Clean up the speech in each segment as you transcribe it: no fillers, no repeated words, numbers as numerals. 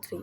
3।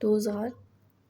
2000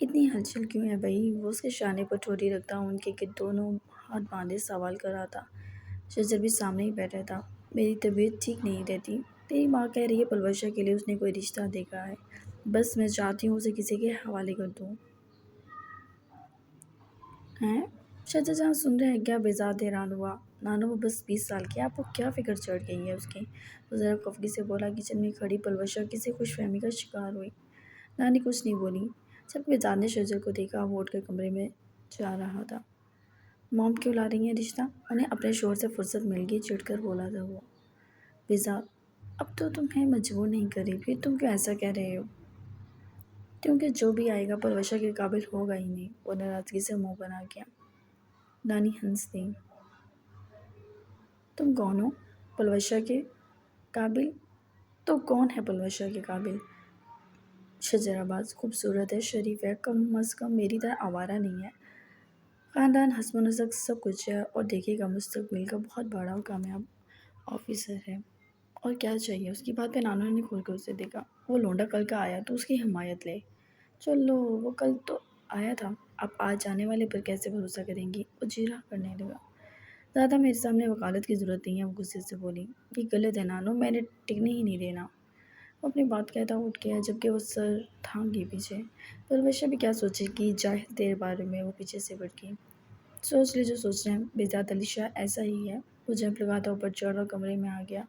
اتنی ہلچل کیوں ہے بھائی؟ وہ اس کے شانے پر ٹھوڑی رکھتا ان کے دونوں ہاتھ باندھے سوال کر رہا تھا۔ شجر بھی سامنے ہی بیٹھا تھا۔ میری طبیعت ٹھیک نہیں رہتی۔ تیری ماں کہہ رہی ہے پلوشا کے لیے اس نے کوئی رشتہ دیکھا ہے۔ بس میں چاہتی ہوں اسے کسی کے حوالے کر دوں۔ ہیں؟ شجر جہاں سن رہے ہیں کیا بیزاد حیران ہوا۔ نانو وہ بس 20 سال کی ہے، آپ کو کیا فکر چڑھ گئی ہے اس کی؟ وہ ذرا خفگی سے بولا۔ کچن میں کھڑی پلوشا کسی خوش فہمی کا شکار ہوئی۔ نانی کچھ نہیں بولی۔ جب بیزاد نے شجر کو دیکھا وہ اٹھ کر کمرے میں جا رہا تھا۔ موم کیوں لا رہی ہیں رشتہ؟ انہیں اپنے شوہر سے فرصت مل گئی، چڑھ کر بولا تھا وہ۔ بیزاد اب تو تمہیں مجبور نہیں کر رہی، پھر تم کیوں ایسا کہہ رہے ہو؟ کیونکہ جو بھی آئے گا پلوشا کے قابل ہوگا ہی نہیں، وہ ناراضگی سے منہ بنا گیا۔ نانی ہنس دی۔ تم کون ہو؟ پلوشا کے قابل؟ تو کون ہے پلوشا کے قابل؟ شجر آباز خوبصورت ہے، شریف ہے، کم از کم میری طرح آوارہ نہیں ہے، خاندان حسب و نسب سب کچھ ہے، اور دیکھے گا مستقبل کا بہت بڑا اور کامیاب آفیسر ہے۔ اور کیا چاہیے؟ اس کی بات پہ نانو نے کھول کر اسے دیکھا۔ وہ لونڈا کل کا آیا تو اس کی حمایت لے۔ چلو وہ کل تو آیا تھا، اب آج آنے والے پر کیسے بھروسہ کریں گی؟ وہ جیرا کرنے لگا۔ زیادہ میرے سامنے وکالت کی ضرورت نہیں ہے، وہ غصے سے بولی۔ یہ غلط ہے نانو، میں نے ٹکنے ہی نہیں دینا۔ وہ اپنی بات کہتا اٹھ گیا، جبکہ وہ سر تھام گئی پیچھے۔ پلوشا بھی کیا سوچے گی؟ جاہل تیرے بارے میں، وہ پیچھے سے بڑھ گئی۔ سوچ لے جو سوچنا ہے، بیزاد علی شاہ ایسا ہی ہے۔ وہ جمپ لگاتا اوپر چڑھ اور کمرے میں آ گیا۔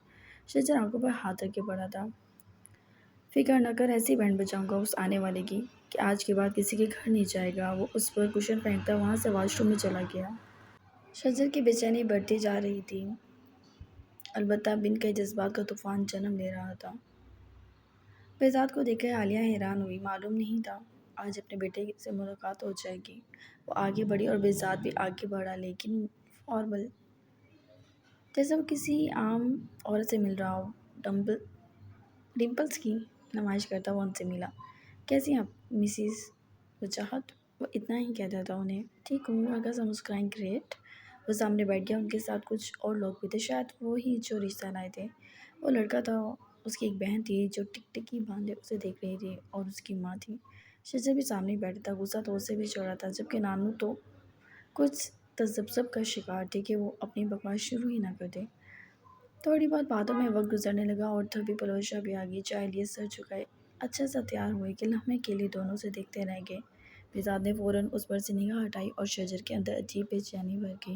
شجر آنکھوں پر ہاتھ رکھ کے پڑا تھا۔ فکر نہ کر، ایسی بینڈ بجاؤں گا اس آنے والے کی کہ آج کے بعد کسی کے گھر نہیں جائے گا۔ وہ اس پر کشن پھینکتا وہاں سے واش روم میں چلا گیا۔ شجر کی بے چینی بڑھتی جا رہی تھی، البتہ بن کئی جذبات کا طوفان جنم لے رہا تھا۔ بیزاد کو دیکھ کر عالیہ حیران ہوئی، معلوم نہیں تھا آج اپنے بیٹے سے ملاقات ہو جائے گی۔ وہ آگے بڑھی اور بیزاد بھی آگے بڑھا، لیکن فارمل، جیسے وہ کسی عام عورت سے مل رہا ہو۔ ڈمپلز کی نمائش کرتا ہوا ان سے ملا۔ کیسی ہیں آپ مسز وجاہت؟ وہ اتنا ہی کہتا تھا انہیں۔ ٹھیک ہوں، ہلکا سا مسکرائیں۔ گریٹ۔ وہ سامنے بیٹھ گیا، ان کے ساتھ کچھ اور لوگ بھی تھے، شاید وہی جو رشتہ لائے تھے۔ وہ لڑکا تھا، اس کی ایک بہن تھی جو ٹکٹکی باندھے اسے دیکھ رہی تھی، اور اس کی ماں تھی۔ شجر بھی سامنے ہی بیٹھا تھا، غصہ تو اسے بھی چڑھا تھا، جبکہ نانو تو کچھ تذبذب کا شکار تھی کہ وہ اپنی بکواس شروع ہی نہ کر دے۔ تھوڑی بہت باتوں میں وقت گزرنے لگا اور تبھی پلوشا بھی آ گئی، چائے لیے سر جھکائے اچھا سا تیار ہوئے کہ لمحے کے لیے دونوں سے دیکھتے رہ گئے۔ بیزاد نے فوراً اس پر سے نگاہ ہٹائی اور شجر کے اندر عجیب بے چینی بھر گئی۔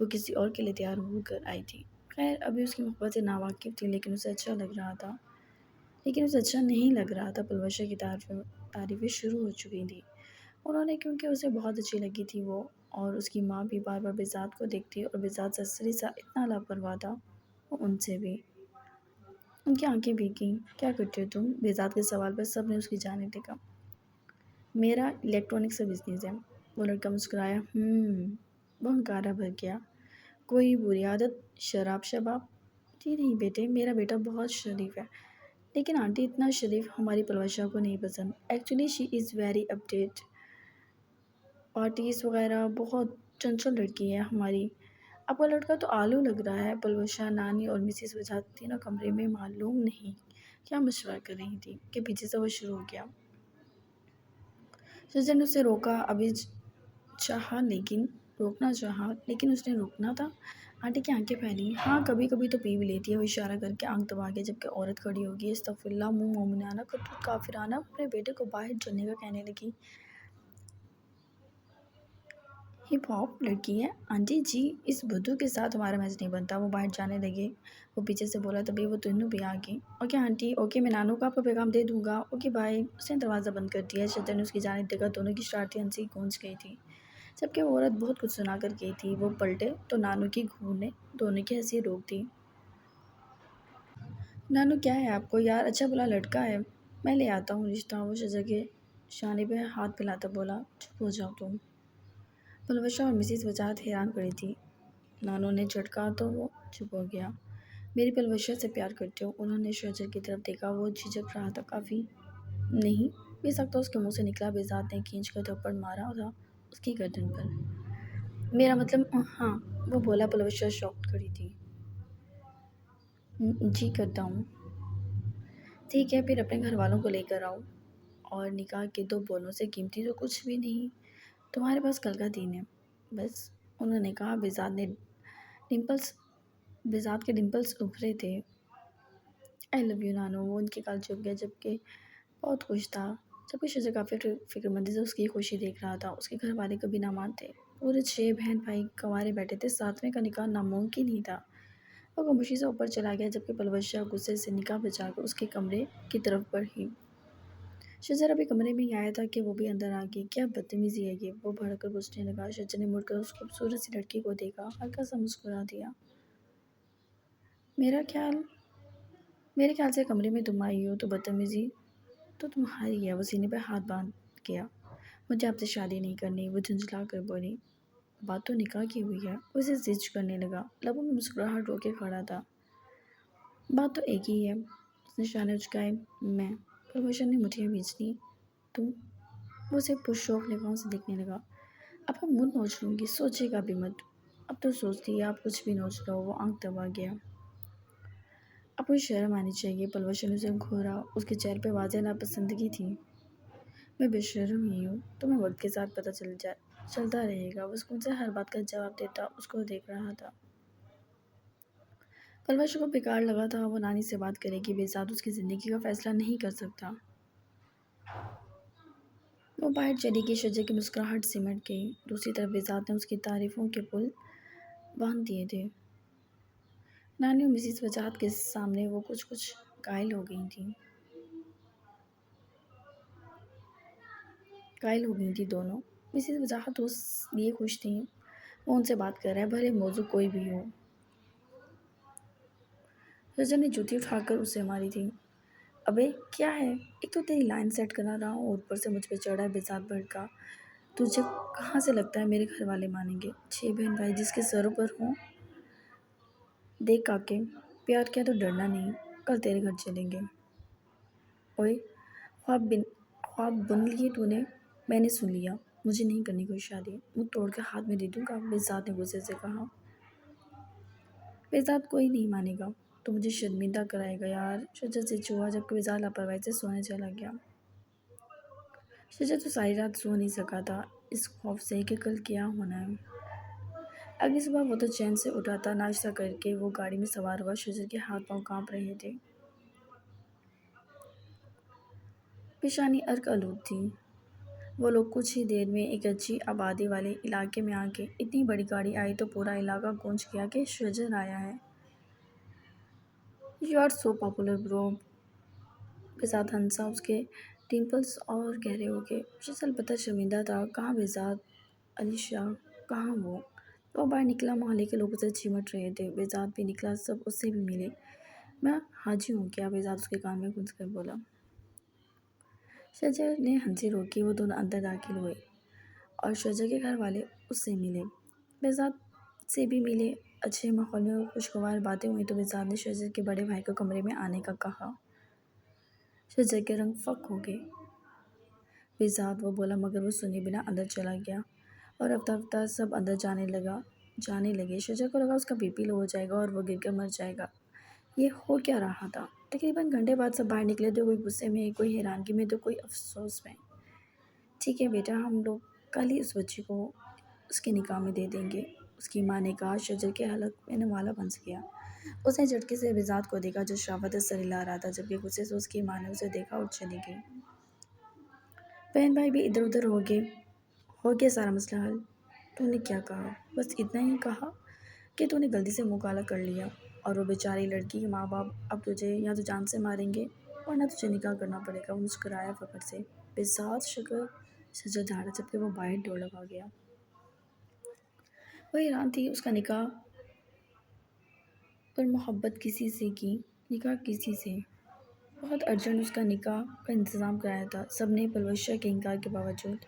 وہ کسی اور کے لیے تیار ہو کر آئی تھی۔ خیر ابھی اس کی محبت سے ناواقف تھی، لیکن اسے اچھا نہیں لگ رہا تھا۔ پلوشا کی تعریفیں شروع ہو چکی تھیں، انہوں نے، کیونکہ اسے بہت اچھی لگی تھی وہ، اور اس کی ماں بھی بار بار بیزاد کو دیکھتی، اور بیزاد سرسری سا اتنا لاپرواہ تھا، وہ ان سے بھی۔ ان کی آنکھیں بھیگ گئیں۔ کیا کرتے ہو تم؟ بیزاد کے سوال پر سب نے اس کی جانب دیکھا۔ میرا الیکٹرانکس کا بزنس ہے، وہ لڑکا مسکرایا۔ وہ ہنکارا بھر گیا۔ کوئی بری عادت؟ شراب شباب؟ جی نہیں بیٹے، میرا بیٹا بہت شریف ہے، لیکن آنٹی اتنا شریف ہماری پلوشا کو نہیں پسند۔ Actually she is very update, parties وغیرہ، بہت چنچل لڑکی ہے ہماری۔ آپ کا لڑکا تو آلو لگ رہا ہے۔ پلوشا، نانی اور مسز وجاہت تینوں کمرے میں معلوم نہیں کیا مشورہ کر رہی تھیں کہ پیچھے سے وہ شروع ہو گیا۔ شجر نے اسے روکنا چاہا لیکن اس نے روکنا تھا۔ آنٹی کی آنکھیں پھیلی۔ ہاں کبھی کبھی تو پی بھی لیتی ہے، وہ اشارہ کر کے آنکھ دبا گیا، جبکہ عورت کھڑی ہوگی۔ استغفراللہ، منہ مومنانہ کرتوت کافرانہ، اپنے بیٹے کو باہر چلنے کا کہنے لگی۔ ہپ ہاپ لڑکی ہے آنٹی جی، اس بدھو کے ساتھ ہمارا میچ نہیں بنتا۔ وہ باہر جانے لگے، وہ پیچھے سے بولا، تبھی وہ تینوں بھی آ گئی۔ اوکے آنٹی، اوکے، میں نانو کو آپ کا پیغام دے دوں گا، اوکے بائے۔ اس نے دروازہ بند کر دیا۔ شجر نے اس کی جانب دیکھا، دونوں کی شرارتی ہنسی گونج گئی تھی، جبکہ وہ عورت بہت کچھ سنا کر گئی تھی۔ وہ پلٹے تو نانو کی گھور نے دونوں کی ہنسی روک دی۔ نانو کیا ہے آپ کو یار، اچھا بھلا لڑکا ہے، میں لے آتا ہوں رشتہ۔ وہ شجر کے شانے پہ ہاتھ پھیلاتا بولا۔ چپ ہو جاؤ تم۔ پلوشا اور مسز وجاہت حیران کھڑی تھی۔ نانو نے جھٹکا تو وہ چپ ہو گیا۔ میری پلوشا سے پیار کرتے ہو؟ انہوں نے شجر کی طرف دیکھا، وہ جھجک رہا تھا کافی۔ نہیں، بے سختہ اس کے منہ سے نکلا۔ بیزاد نے کھینچ کر تھپڑ مارا تھا اس کی گردن پر۔ میرا مطلب ہاں، وہ بولا۔ پلوشا شاکڈ کھڑی تھی۔ جی کرتا ہوں۔ ٹھیک ہے، پھر اپنے گھر والوں کو لے کر آؤ، اور نکاح کے 2 بولوں سے قیمتی تو کچھ بھی نہیں، تمہارے پاس کل کا دین ہے بس۔ انہوں نے کہا۔ ڈمپلس بزاد کے ڈمپلس ابھرے تھے۔ آئی لو یو نانو۔ وہ ان کے کال چپ گیا جبکہ بہت خوش تھا، جبکہ شجر کافی فکر مندی سے اس کی خوشی دیکھ رہا تھا۔ اس کے گھر والے کبھی نہ مانتے، پورے 6 بہن بھائی کنوارے بیٹھے تھے، 7ویں کا نکاح ناممکن ہی تھا۔ وہ خاموشی سے اوپر چلا گیا جبکہ پلوش شاہ غصے سے نکاح بچا کر اس کے کمرے کی طرف بڑھی۔ شجر ابھی کمرے میں ہی آیا تھا کہ وہ بھی اندر آ گئی۔ کیا بدتمیزی ہے یہ، وہ بھڑک کر پوچھنے لگا۔ شجر نے مڑ کر اس خوبصورت سی لڑکی کو دیکھا، ہلکا سا مسکرا دیا۔ میرے خیال سے کمرے میں تم آئی ہو تو بدتمیزی تو تمہاری ہے۔ وہ سینے پہ ہاتھ باندھ گیا۔ مجھے آپ سے شادی نہیں کرنی، وہ جھنجھلا کر بولی۔ بات تو نکاح کی ہوئی ہے۔ وہ اسے زج کرنے لگا، لبوں میں مسکراہٹ روکے کھڑا تھا۔ بات تو ایک ہی ہے۔ اس نے شانے اچکائے۔ میں پرویشن نے مٹھیاں بھیج دیں۔ تم؟ وہ اسے پرشوق نگاہوں سے دیکھنے لگا۔ اب ہم منہ نوچ لوں گی، سوچے گا بھی مت۔ اب تو سوچتی ہے، آپ کچھ بھی نوچ لو۔ وہ آنکھ دبا گیا۔ اب کوئی شرم آنی چاہیے۔ پلوشن نے اسے گھورا، اس کے چہرے پہ واضح ناپسندگی تھی۔ میں بے شرم ہی ہوں، تمہیں وقت کے ساتھ پتہ چلتا رہے گا۔ وہ سکون سے ہر بات کا جواب دیتا اس کو دیکھ رہا تھا۔ پلوش کو بیکار لگا تھا، وہ نانی سے بات کرے گی، بہزاد اس کی زندگی کا فیصلہ نہیں کر سکتا۔ وہ باہر چلی گئی، شجر کی مسکراہٹ سمٹ گئی۔ دوسری طرف بہزاد نے اس کی تعریفوں کے پل باندھ دیے تھے۔ نانی اور مسز وجاہت کے سامنے وہ کچھ قائل ہو گئی تھی دونوں۔ مسز وجاہت اس لیے خوش تھیں، وہ ان سے بات کر رہا ہے، بھلے موضوع کوئی بھی ہو۔ شجر نے جوتی اٹھا کر اسے ماری تھی۔ ابے کیا ہے، ایک تو تیری لائن سیٹ کرا رہا ہوں اور اوپر سے مجھ پہ چڑھا ہے۔ بہزاد بھڑکا۔ تجھے کہاں سے لگتا ہے میرے گھر والے مانیں گے؟ 6 بہن بھائی جس کے سروں پر ہوں۔ دیکھ کاکے، پیار کیا تو ڈرنا نہیں، کل تیرے گھر چلیں گے۔ اوئے، خواب بن لیے تو نے؟ میں نے سن لیا، مجھے نہیں کرنی کوئی شادی، منہ توڑ کے ہاتھ میں دے دوں گا، بہزاد نے غصے سے کہا۔ بہزاد کوئی نہیں مانے گا، تو مجھے شرمندہ کرائے گا یار، شجر سے چوہا، جبکہ بہزاد لاپرواہی سے سونے چلا گیا۔ شجر تو ساری رات سو نہیں سکا تھا، اس خوف سے کہ کل کیا ہونا ہے۔ اگلی صبح وہ تو چین سے اٹھا تھا۔ ناشتہ کر کے وہ گاڑی میں سوار ہوا۔ شجر کے ہاتھ پاؤں کانپ رہے تھے، پیشانی عرق آلود تھی۔ وہ لوگ کچھ ہی دیر میں ایک اچھی آبادی والے علاقے میں آ گئے۔ اتنی بڑی گاڑی آئی تو پورا علاقہ گونج گیا کہ شجر آیا ہے۔ یو آر سو پاپولر برو۔ بہزاد ہنسا، اس کے ڈمپلس اور گہرے ہو گئے۔ شجر البتہ شرمندہ تھا۔ کہاں بہزاد؟ علی شاہ کہاں وہ باہر نکلا، محلے کے لوگ اسے چیمٹ رہے تھے۔ بہزاد بھی نکلا، سب اس سے بھی ملے۔ میں حاجی ہوں کیا؟ بہزاد اس کے کان میں گونج کر بولا۔ شجر نے ہنسی روکی۔ وہ دونوں اندر داخل ہوئے اور شجر کے گھر والے اس سے ملے، بہزاد سے بھی ملے۔ اچھے ماحول میں خوشگوار باتیں ہوئیں تو بہزاد نے شجر کے بڑے بھائی کو کمرے میں آنے کا کہا۔ شجر کے رنگ فک ہو گئے۔ بہزاد، وہ بولا، مگر وہ سنے بنا اندر چلا گیا اور رفتہ رفتہ سب اندر جانے لگے۔ شجر کو لگا اس کا بی پی لو ہو جائے گا اور وہ گر کر مر جائے گا۔ یہ ہو کیا رہا تھا؟ تقریباً گھنٹے بعد سب باہر نکلے تھے، کوئی غصے میں، کوئی حیرانگی میں تو کوئی افسوس میں۔ ٹھیک ہے بیٹا، ہم لوگ کل ہی اس بچی کو اس کے نکاح میں دے دیں گے، اس کی ماں نے کہا۔ شجر کے حلق میں نوالہ پھنس گیا۔ اس نے جھٹکے سے بہزاد کو دیکھا جو شرافت سے سر ہلا رہا تھا، جبکہ غصے سے اس کی ماں نے اسے دیکھا اور چلی گئی۔ بہن بھائی بھی ادھر ادھر ہو گیا سارا مسئلہ حل؟ تو نے کیا کہا؟ بس اتنا ہی کہا کہ تو نے غلطی سے منہ کالا کر لیا اور وہ بیچاری لڑکی کے ماں باپ اب تجھے یا تو جان سے ماریں گے ورنہ تجھے نکاح کرنا پڑے گا۔ وہ مسکرایا فخر سے۔ بہزاد شجر دھاڑا جبکہ وہ باہر دوڑ لگا گیا۔ وہ حیران تھی، اس کا نکاح پر محبت کسی سے کی، نکاح کسی سے؟ بہت ارجنٹ اس کا نکاح کا انتظام کرایا تھا سب نے، پلوش کے انکار کے باوجود۔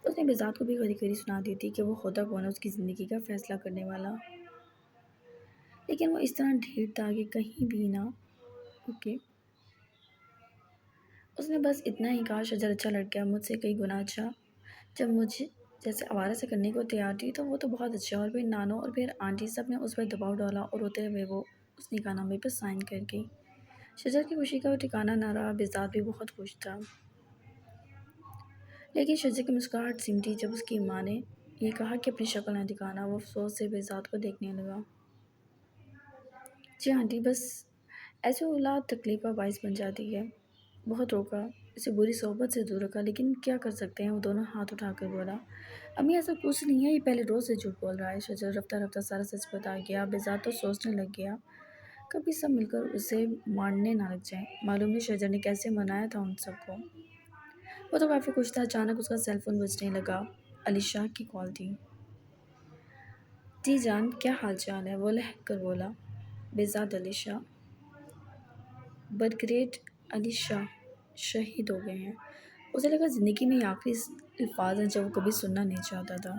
اس نے بہزاد کو بھی خری خری سنا دی تھی کہ وہ ہوتا کون ہے اس کی زندگی کا فیصلہ کرنے والا، لیکن وہ اس طرح ڈھیر تھا کہ کہیں بھی نہ رکے۔ اس نے بس اتنا ہی کہا، شجر اچھا لڑکا ہے، مجھ سے کئی گنا اچھا، جب مجھے جیسے آوارہ سے کرنے کو تیار تھی تو وہ تو بہت اچھا ہے۔ اور پھر نانو اور پھر آنٹی سب نے اس پر دباؤ ڈالا اور روتے ہوئے وہ اس نکاح نامے پر سائن کر گئی۔ شجر کی خوشی کا ٹھکانہ نہ رہا، بہزاد بھی بہت خوش تھا۔ لیکن شجر کی مسکراہٹ سمٹی جب اس کی ماں نے یہ کہا کہ اپنی شکل نہ دکھانا۔ وہ افسوس سے بہزاد کو دیکھنے لگا۔ جی آنٹی، بس ایسے اولاد تکلیف کا باعث بن جاتی ہے۔ بہت روکا، اسے بری صحبت سے دور رکھا، لیکن کیا کر سکتے ہیں؟ وہ دونوں ہاتھ اٹھا کر بولا، امی ایسا کچھ نہیں ہے، یہ پہلے روز سے جھوٹ بول رہا ہے۔ شجر رفتہ رفتہ سارا سچ بتا گیا۔ بہزاد تو سوچنے لگ گیا کبھی سب مل کر اسے مارنے نہ لگ جائیں۔ معلوم نہیں شجر نے کیسے منایا تھا ان سب کو۔ وہ تو کافی خوش تھا۔ اچانک اس کا سیل فون بجنے لگا۔ علیشا کی کال تھی۔ جی جان، کیا حال چال ہے؟ وہ لہک کر بولا۔ بہزاد، علیشا برگریٹ علیشا شہید ہو گئے ہیں۔ اسے لگا زندگی میں یہ آخری الفاظ ہیں جو وہ کبھی سننا نہیں چاہتا تھا۔